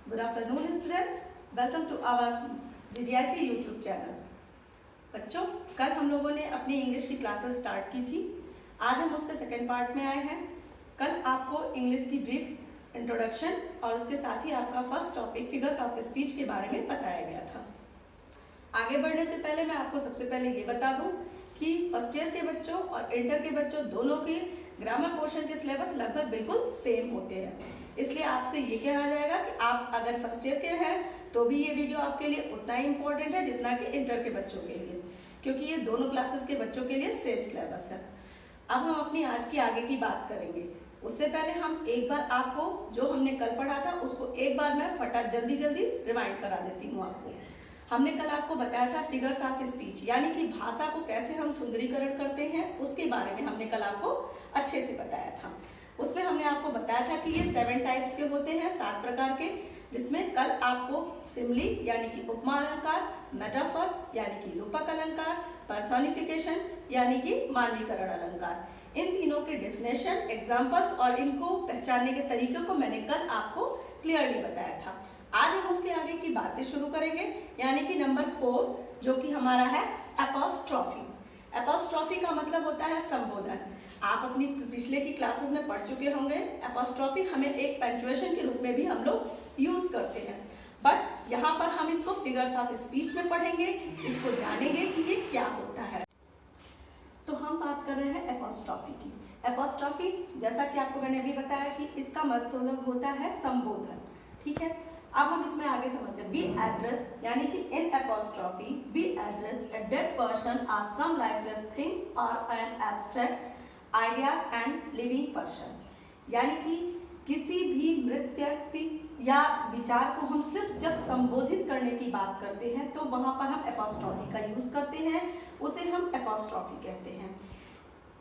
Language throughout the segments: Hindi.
Good afternoon students. Welcome to our GGIC YouTube channel. बच्चों, कल हम लोगों ने अपनी इंग्लिश की क्लासेस स्टार्ट की थी। आज हम उसके सेकेंड पार्ट में आए हैं। कल आपको इंग्लिश की ब्रीफ इंट्रोडक्शन और उसके साथ ही आपका first topic figures of speech के बारे में बताया गया था। आगे बढ़ने से पहले मैं आपको सबसे पहले ये बता दूं कि फर्स्ट ईयर के बच्चों और इंटर के बच्चों दोनों के ग्रामर पोर्शन के सिलेबस लगभग बिल्कुल सेम होते हैं। इसलिए आपसे ये कहा जाएगा कि आप अगर फर्स्ट ईयर के हैं तो भी ये वीडियो आपके लिए उतना ही इम्पोर्टेंट है जितना कि इंटर के बच्चों के लिए, क्योंकि ये दोनों क्लासेस के बच्चों के लिए सेम सिलेबस है। अब हम अपनी आज की आगे की बात करेंगे। उससे पहले हम एक बार आपको जो हमने कल पढ़ा था उसको एक बार मैं जल्दी रिवाइंड करा देती हूँ आपको। हमने कल आपको बताया था फिगर्स ऑफ स्पीच, यानी कि भाषा को कैसे हम सुंदरीकरण करते हैं उसके बारे में हमने कल आपको अच्छे से बताया था। उसमें हमने आपको बताया था कि ये 7 टाइप्स के होते हैं, 7 प्रकार के, जिसमें कल आपको सिमिली यानी कि उपमा अलंकार, मेटाफर यानी कि रूपक अलंकार, पर्सोनिफिकेशन यानी कि मानवीकरण अलंकार, इन तीनों के डेफिनेशन, एग्जाम्पल्स और इनको पहचानने के तरीके को मैंने कल आपको क्लियरली बताया था। आज हम उसके आगे की बातें शुरू करेंगे, यानी कि नंबर 4 जो कि हमारा है एपोस्ट्रॉफी। एपोस्ट्रॉफी का मतलब होता है संबोधन। आप अपनी पिछले की क्लासेस में पढ़ चुके होंगे। एपोस्ट्रॉफी हमें एक पंक्चुएशन के रूप में भी हम लोग यूज करते हैं, बट यहाँ पर हम इसको फिगर्स ऑफ स्पीच में पढ़ेंगे, इसको जानेंगे कि ये क्या होता है। तो हम बात कर रहे हैं एपोस्ट्रॉफी की। एपोस्ट्रॉफी जैसा कि आपको मैंने अभी बताया कि इसका मतलब होता है संबोधन, ठीक है। अब हम इसमें आगे समझते हैं। वी एड्रेस यानी कि in apostrophe we address a dead person or some lifeless things or an abstract ideas and living person, यानी कि किसी भी मृत व्यक्ति या विचार को हम सिर्फ जब संबोधित करने की बात करते हैं तो वहां पर हम एपोस्ट्रॉफी का यूज करते हैं, उसे हम एपोस्ट्रॉफी कहते हैं।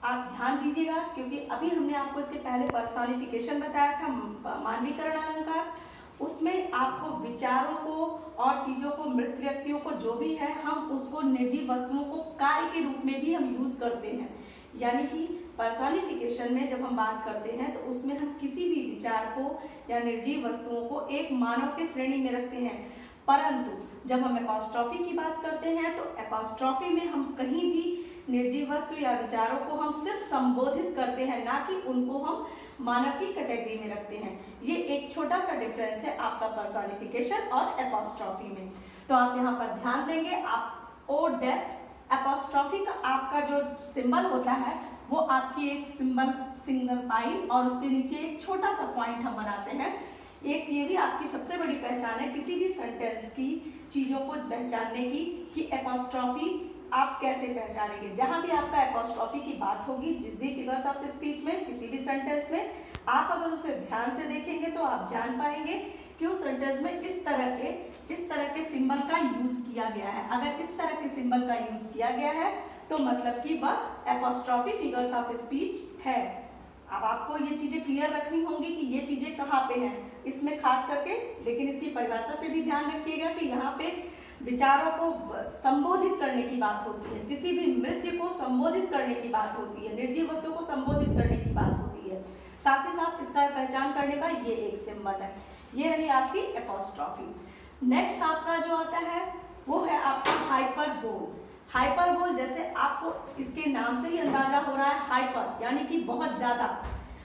आप ध्यान दीजिएगा, क्योंकि अभी हमने आपको इसके पहले पर्सोनिफिकेशन बताया था, मानवीकरण अलंकार, उसमें आपको विचारों को और चीजों को, मृत व्यक्तियों को जो भी है, हम उसको निर्जीव वस्तुओं को कार्य के रूप में भी हम यूज करते हैं। यानी कि पर्सोनिफिकेशन में जब हम बात करते हैं तो उसमें हम किसी भी विचार को या निर्जीव वस्तुओं को एक मानव के श्रेणी में रखते हैं, परंतु जब हम एपोस्ट्रॉफी की बात करते हैं तो एपोस्ट्रॉफी में हम कहीं भी निर्जीव वस्तु या विचारों को हम सिर्फ संबोधित करते हैं, ना कि उनको हम मानव की कैटेगरी में रखते हैं। ये एक छोटा सा डिफरेंस है आपका पर्सोनिफिकेशन और एपोस्ट्रॉफी में। तो आप यहाँ पर ध्यान देंगे, आप ओ डेथ एपोस्ट्रॉफी का आपका जो सिंबल होता है वो आपकी एक सिंगल पाई और उसके नीचे एक छोटा सा पॉइंट हम बनाते हैं। एक ये भी आपकी सबसे बड़ी पहचान है किसी भी सेंटेंस की, चीजों को पहचानने की, कि एपोस्ट्रॉफी आप कैसे पहचानेंगे। जहां भी आपका एपोस्ट्रॉफी की बात होगी, जिस भी फिगर्स ऑफ स्पीच में, किसी भी सेंटेंस में, आप अगर उसे ध्यान से देखेंगे तो आप जान पाएंगे कि उस सेंटेंस में इस तरह के सिंबल का यूज किया गया है। अगर इस तरह के सिंबल का यूज किया गया है तो मतलब कि वह एपोस्ट्रॉफी फिगर्स ऑफ स्पीच है। अब आपको ये चीजें क्लियर रखनी होंगी कि ये चीजें कहाँ पे हैं इसमें खास करके, लेकिन इसकी परिभाषा पे भी ध्यान रखिएगा कि यहाँ पे विचारों को संबोधित करने की बात होती है, किसी भी मृत्यु को संबोधित करने की बात होती है, निर्जीव वस्तु को संबोधित करने की बात होती है। साथ ही साथ इसका पहचान करने का ये एक सिंबल है। ये रही आपकी एपोस्ट्रॉफी। नेक्स्ट आपका जो आता है वो है आपका हाइपरबोल। हाइपरबोल, जैसे आपको इसके नाम से ही अंदाजा हो रहा है, हाइपर यानी कि बहुत ज्यादा।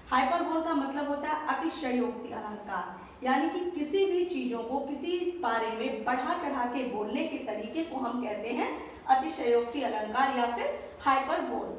हाइपरबोल का मतलब होता है अतिशयोक्ति अलंकार, यानी कि किसी भी चीजों को किसी बारे में बढ़ा चढ़ा के बोलने के तरीके को हम कहते हैं अतिशयोक्ति अलंकार या फिर हाइपरबोल।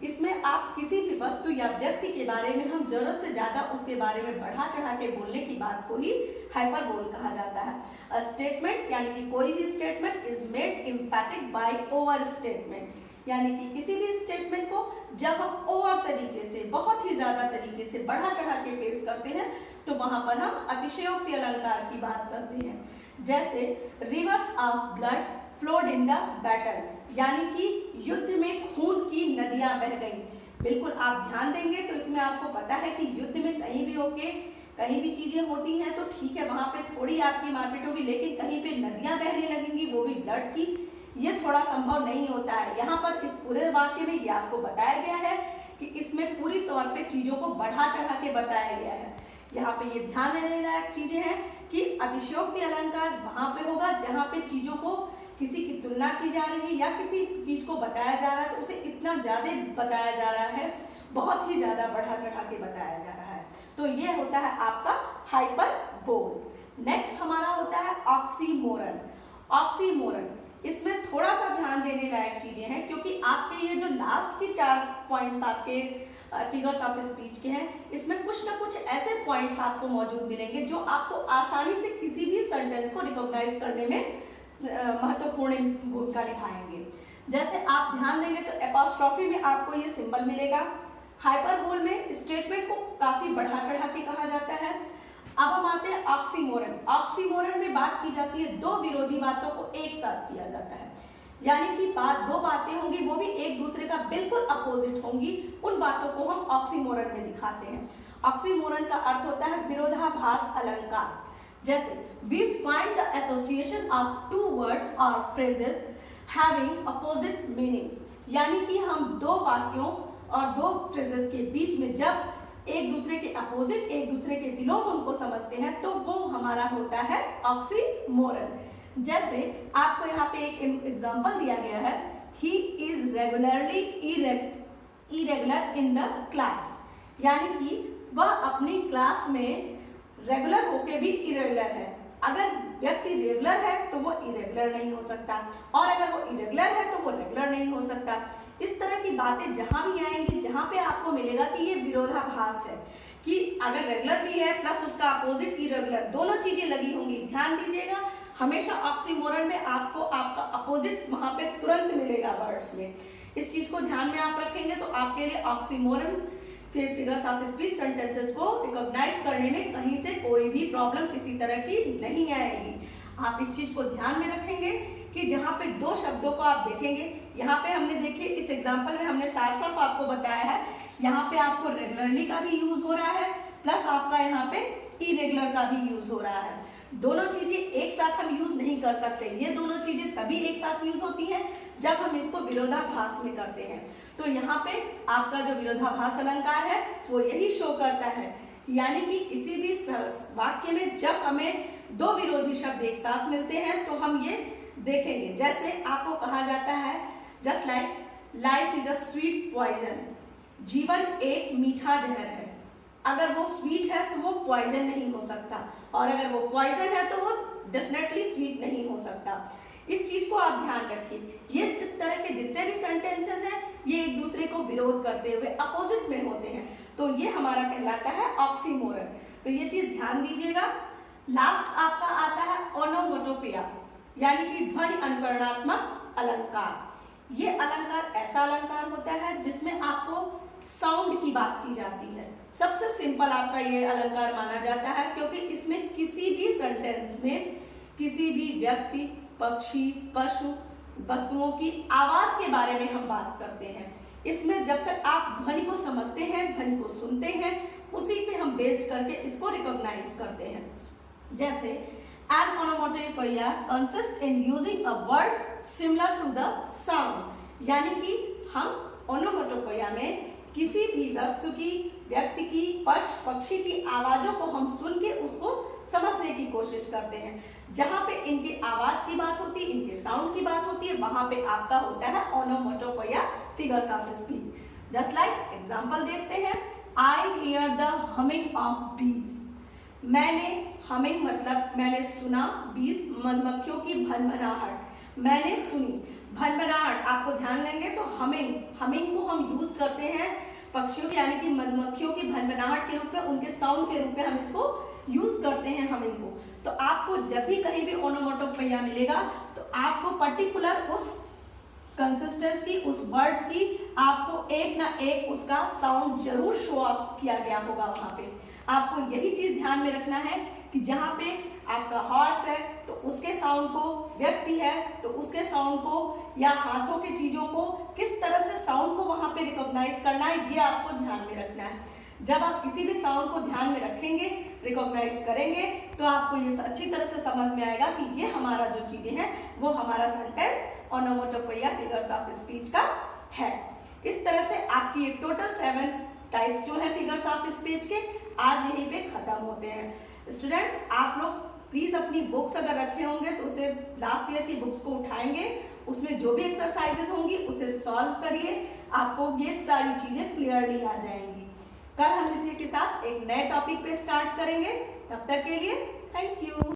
इसमें आप किसी भी वस्तु या व्यक्ति के बारे में हम जरूरत से ज्यादा उसके बारे में बढ़ा चढ़ा के बोलने की बात को ही हाइपरबोल कहा जाता है। अ स्टेटमेंट यानी कि कोई भी statement is made emphatic by over statement, यानी कि किसी भी स्टेटमेंट को जब हम ओवर तरीके से, बहुत ही ज्यादा तरीके से बढ़ा चढ़ा के पेश करते हैं तो वहां पर हम अतिशयोक्ति अलंकार की बात करते हैं। जैसे reverse of blood flowed in the battle, यानी कि युद्ध में खून की नदियां बह गई। बिल्कुल आप ध्यान देंगे तो इसमें आपको पता है कि युद्ध में कहीं भी होके कहीं भी चीजें होती हैं तो ठीक है, वहां पे थोड़ी आपकी मारपीट होगी, लेकिन कहीं पे नदियां बहने लगेंगी, वो भी ब्लड की, ये थोड़ा संभव नहीं होता है। यहाँ पर इस पूरे वाक्य में ये आपको बताया गया है कि इसमें पूरी तौर पे चीजों को बढ़ा चढ़ा के बताया गया है। यहाँ पे ये ध्यान देने लायक चीजें हैं कि अतिशयोक्ति अलंकार वहां पे होगा जहां पे चीजों को किसी की तुलना की जा रही है या किसी चीज को बताया जा रहा है तो उसे इतना ज्यादा बताया जा रहा है, बहुत ही ज्यादा बढ़ा चढ़ा के बताया जा रहा है, तो ये होता है आपका हाइपरबोल। नेक्स्ट हमारा होता है ऑक्सीमोरन। ऑक्सीमोरन, इसमें थोड़ा सा ध्यान देने लायक चीजें हैं क्योंकि आपके ये जो लास्ट के 4 पॉइंट्स आपके फिगर्स ऑफ स्पीच के हैं, इसमें कुछ ना कुछ ऐसे पॉइंट्स आपको मौजूद मिलेंगे जो आपको आसानी से किसी भी सेंटेंस को रिकॉग्नाइज करने में महत्वपूर्ण भूमिका निभाएंगे। जैसे आप ध्यान देंगे तो एपोस्ट्रोफी में आपको ये सिंबल मिलेगा, हाइपरबोल में स्टेटमेंट को काफी बढ़ा चढ़ा के कहा जाता है। अब हम आते हैं ऑक्सीमोरन। ऑक्सीमोरन में बात की जाती है दो विरोधी बातों को एक साथ किया जाता है, यानी कि दो बातें होंगी वो भी एक दूसरे का बिल्कुल अपोजिट होंगी, उन बातों को हम ऑक्सीमोरन में दिखाते हैं। ऑक्सीमोरन का अर्थ होता है विरोधाभास अलंकार। जैसे we find the association of two words or phrases having opposite meanings, यानी कि हम दो वाक्यों और दो फ्रेजेस के बीच में जब एक दूसरे के अपोजिट, एक दूसरे के विलोम उनको समझते हैं तो वो हमारा होता है ऑक्सीमोरन। जैसे आपको यहाँ पे एक एग्जांपल दिया गया है, he is regularly irregular in the class, यानी कि वह अपनी क्लास में रेगुलर होके भी इरेगुलर है। अगर व्यक्ति रेगुलर है तो वो इरेगुलर नहीं हो सकता, और अगर वो इरेगुलर है तो वो रेगुलर नहीं हो सकता। इस तरह की बातें जहां भी आएंगी, जहां पे आपको मिलेगा कि ये विरोधाभास है कि अगर रेगुलर भी है प्लस उसका अपोजिट इरेगुलर, दोनों चीजें लगी होंगी। ध्यान दीजिएगा, हमेशा ऑक्सीमोरन में आपको आपका अपोजिट वहां पे तुरंत मिलेगा वर्ड्स में। इस चीज को ध्यान में आप रखेंगे तो आपके लिए ऑक्सीमोरन के फिगर्स ऑफ स्पीच सेंटेंसेस को रिकॉग्नाइज करने में कहीं से कोई भी प्रॉब्लम किसी तरह की नहीं आएगी। आप इस चीज को ध्यान में रखेंगे कि जहाँ पे दो शब्दों को आप देखेंगे, यहाँ पे हमने देखिए इस एग्जांपल में हमने साफ साफ आपको बताया है, यहाँ पे आपको रेगुलरली का भी यूज हो रहा है प्लस आपका यहाँ पे इरेगुलर का भी यूज हो रहा है। दोनों चीजें एक साथ हम यूज नहीं कर सकते, ये दोनों चीजें तभी एक साथ यूज होती हैं जब हम इसको विरोधाभास में करते हैं। तो यहाँ पे आपका जो विरोधाभास अलंकार है वो यही शो करता है, यानी कि किसी भी वाक्य में जब हमें दो विरोधी शब्द एक साथ मिलते हैं तो हम ये देखेंगे। जैसे आपको कहा जाता है just like life is a sweet poison, जीवन एक मीठा जहर है। अगर वो स्वीट है तो वो पॉइजन नहीं हो सकता, और अगर वो पॉइजन है तो वो डेफिनेटली स्वीट नहीं हो सकता। इस चीज को आप ध्यान रखिए। ये इस तरह के जितने भी सेंटेंसेस हैं ये एक दूसरे को विरोध करते हुए अपोजिट में होते हैं, तो ये हमारा कहलाता है ऑक्सीमोरन। तो ये चीज ध्यान दीजिएगा। लास्ट आपका आता है ओनोमोटोपिया, यानी कि ध्वनि अनुकरणात्मक अलंकार। ये अलंकार ऐसा अलंकार होता है जिसमें आपको साउंड की बात की जाती है। सबसे सिंपल आपका ये अलंकार माना जाता है क्योंकि इसमें किसी भी सेंटेंस में किसी भी व्यक्ति, पक्षी, पशु, वस्तुओं की आवाज के बारे में हम बात करते हैं। इसमें जब तक आप ध्वनि को समझते हैं, ध्वनि को सुनते हैं, उसी पे हम बेस्ड करके इसको रिकॉग्नाइज करते हैं। जैसे an onomatopoeia consists in using a word similar to the sound, यानी कि हम ओनोमोटोपोइया में किसी भी वस्तु की, व्यक्ति की, पक्षी की आवाजों को हम सुन के उसको समझने की कोशिश करते हैं। जहां पे इनकी आवाज की बात होती है, इनके साउंड की बात होती है, वहां पे आपका होता है onomatopoeia figures of speech. Just like example देखते हैं, I hear the humming of bees. मैंने, हमिंग मतलब मैंने सुना, बीज मधुमक्खियों की भनभनाहट मैंने सुनी। भनभनाहट आपको ध्यान लेंगे तो हमिंग को हम यूज करते हैं पक्षियों की, यानी कि मधुमक्खियों की भनभनाहट के रूप में, उनके साउंड के रूप में हम इसको यूज करते हैं हमिंग को। तो आपको जब भी कहीं भी ओनोमोटोपोइया मिलेगा तो आपको पर्टिकुलर उस कंसिस्टेंस की, उस वर्ड्स की आपको एक ना एक उसका साउंड जरूर शो अप किया गया होगा। वहां पे आपको यही चीज ध्यान में रखना है कि जहां पे आपका हॉर्स है तो उसके साउंड को, व्यक्ति है तो उसके साउंड को, या हाथों की चीजों को किस तरह से साउंड को वहां पे रिकॉग्नाइज करना है, ये आपको ध्यान में रखना है। जब आप किसी भी साउंड को ध्यान में रखेंगे, रिकॉग्नाइज करेंगे, तो आपको ये अच्छी तरह से समझ में आएगा कि ये हमारा जो चीजें हैं वो हमारा सेंटेंस ओनोमोटोपोइया फिगर्स ऑफ स्पीच का है। इस तरह से आपकी ये टोटल 7 टाइप्स जो है फिगर्स ऑफ स्पीच के आज यहीं पे खत्म होते हैं। स्टूडेंट्स, आप लोग प्लीज अपनी बुक्स अगर रखे होंगे तो उसे लास्ट ईयर की बुक्स को उठाएंगे, उसमें जो भी एक्सरसाइजेस होंगी उसे सॉल्व करिए, आपको ये सारी चीजें क्लियरली आ जाएंगी। कल हम इसी के साथ एक नए टॉपिक पे स्टार्ट करेंगे। तब तक के लिए थैंक यू।